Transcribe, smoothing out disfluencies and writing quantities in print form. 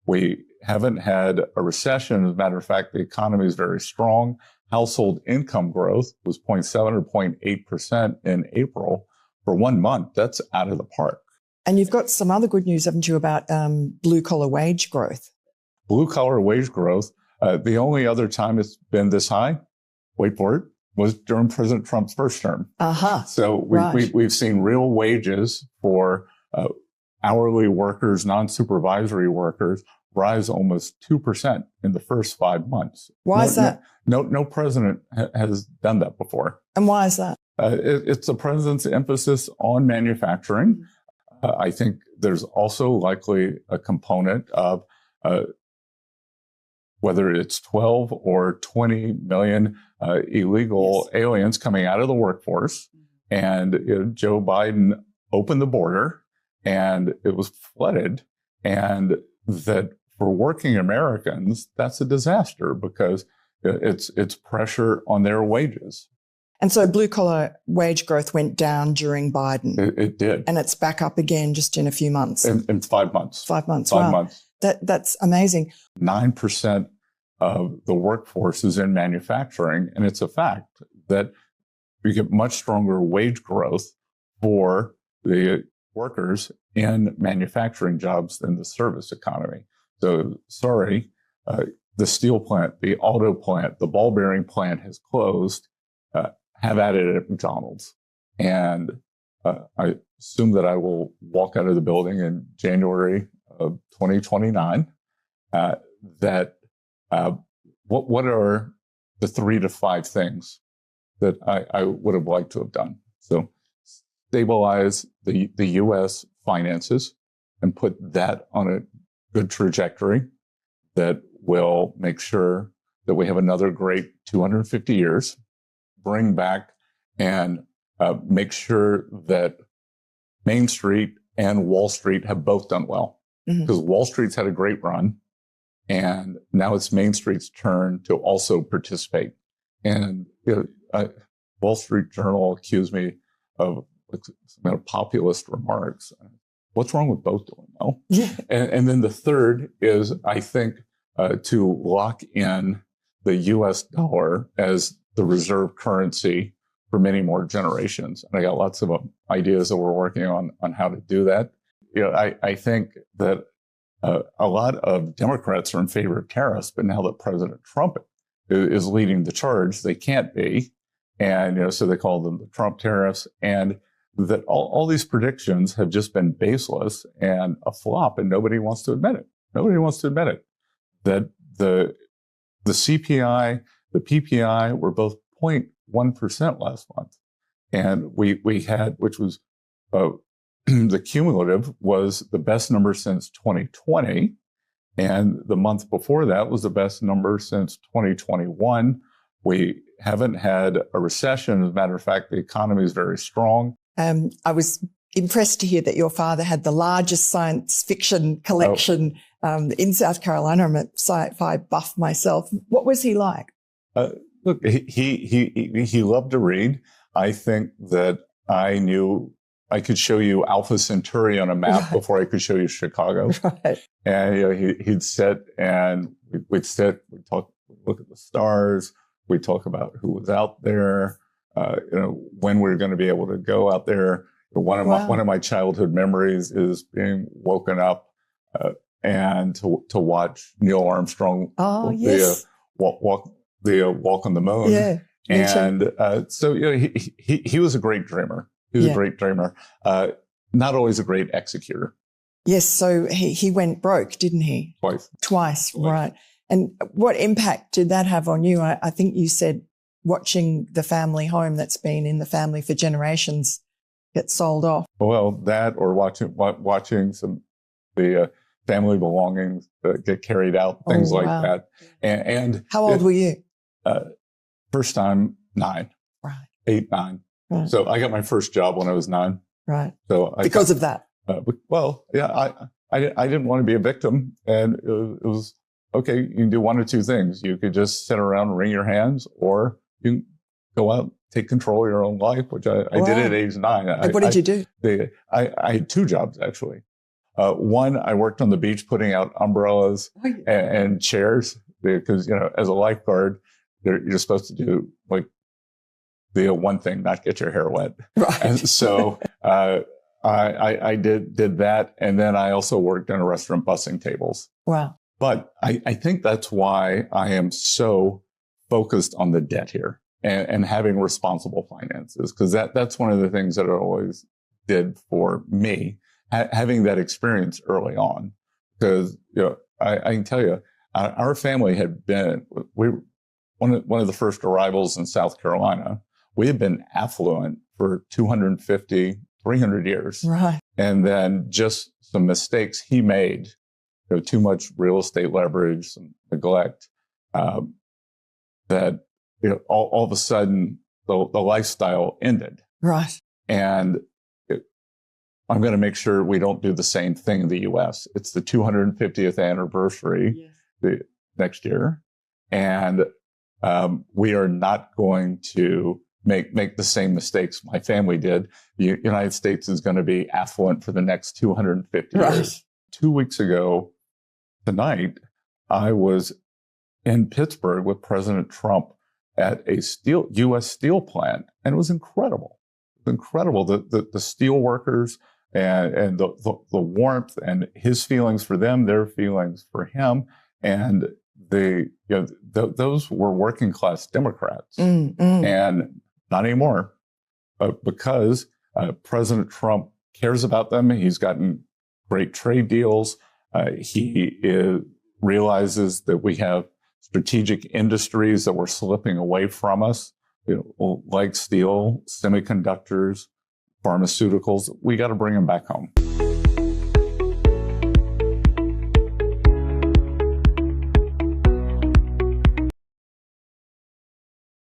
We haven't had a recession. As a matter of fact, the economy is very strong. Household income growth was 0.7 or 0.8% in April for 1 month. That's out of the park. And you've got some other good news, haven't you, about blue-collar wage growth? Blue-collar wage growth. The only other time it's been this high, wait for it, was during President Trump's first term. So we've seen real wages for hourly workers, non-supervisory workers, rise almost 2% in the first 5 months. Why is that? No president has done that before. And why is that? It's the president's emphasis on manufacturing. I think there's also likely a component of whether it's 12 or 20 million illegal aliens coming out of the workforce. And Joe Biden opened the border and it was flooded. And that for working Americans, that's a disaster because it's pressure on their wages. And so blue-collar wage growth went down during Biden. It did. And it's back up again just in a few months. In 5 months. 5 months. 5 months. That's amazing. 9% of the workforce is in manufacturing. And it's a fact that you get much stronger wage growth for the workers in manufacturing jobs than the service economy. So, sorry, the steel plant, the auto plant, the ball bearing plant has closed. Have at it at McDonald's. And I assume that I will walk out of the building in January of 2029. What are the 3 to 5 things that I would have liked to have done? So stabilize the U.S. finances and put that on a good trajectory that will make sure that we have another great 250 years. Bring back and make sure that Main Street and Wall Street have both done well. Because Wall Street's had a great run, and now it's Main Street's turn to also participate. And Wall Street Journal accused me of populist remarks. What's wrong with both doing well? And then the third is, I think, to lock in the U.S. dollar as the reserve currency for many more generations. And I got lots of ideas that we're working on how to do that. I think that a lot of Democrats are in favor of tariffs, but now that President Trump is leading the charge, they can't be. And, so they call them the Trump tariffs. And that all these predictions have just been baseless and a flop, and nobody wants to admit it. Nobody wants to admit it. That the CPI, the PPI were both 0.1% last month. And we had, which was the cumulative was the best number since 2020. And the month before that was the best number since 2021. We haven't had a recession. As a matter of fact, the economy is very strong. I was impressed to hear that your father had the largest science fiction collection in South Carolina. I'm a sci-fi buff myself. What was he like? Look, he loved to read. I think that I knew I could show you Alpha Centauri on a map before I could show you Chicago. And he'd sit and we'd talk, look at the stars. We'd talk about who was out there, when we were going to be able to go out there. One of my childhood memories is being woken up and to watch Neil Armstrong walk on the moon. Yeah, and so he was a great dreamer. He was a great dreamer. Not always a great executor. Yes, so he went broke, didn't he? Twice, right. And what impact did that have on you? I think you said watching the family home that's been in the family for generations get sold off. Well, that or watching the family belongings get carried out, things like that. And how old were you? First time 9, right? 8, 9. Right. So I got my first job when I was 9. Right. So because of that. I didn't want to be a victim, and it was okay. You can do one or two things. You could just sit around and wring your hands, or you can go out, take control of your own life, which I did at age 9. What did you do? I had 2 jobs actually. One, I worked on the beach putting out umbrellas and chairs because, as a lifeguard, you're supposed to do like the one thing, not get your hair wet. Right. And so I did that. And then I also worked in a restaurant bussing tables. Wow. But I think that's why I am so focused on the debt here and having responsible finances, because that's one of the things that I always did for me, having that experience early on. Because I can tell you, our family had been one of the first arrivals in South Carolina. We had been affluent for 250, 300 years. Right. And then just some mistakes he made, too much real estate leverage, some neglect, that all of a sudden the lifestyle ended. Right. And I'm going to make sure we don't do the same thing in the U.S. It's the 250th anniversary next year. And we are not going to make the same mistakes my family did. The United States is going to be affluent for the next 250 years. 2 weeks ago tonight, I was in Pittsburgh with President Trump at a U.S. steel plant, and it was incredible. Incredible. The steel workers and the warmth and his feelings for them, their feelings for him, and those were working class Democrats, and not anymore, because President Trump cares about them. He's gotten great trade deals. He realizes that we have strategic industries that were slipping away from us, like steel, semiconductors, pharmaceuticals. We got to bring them back home.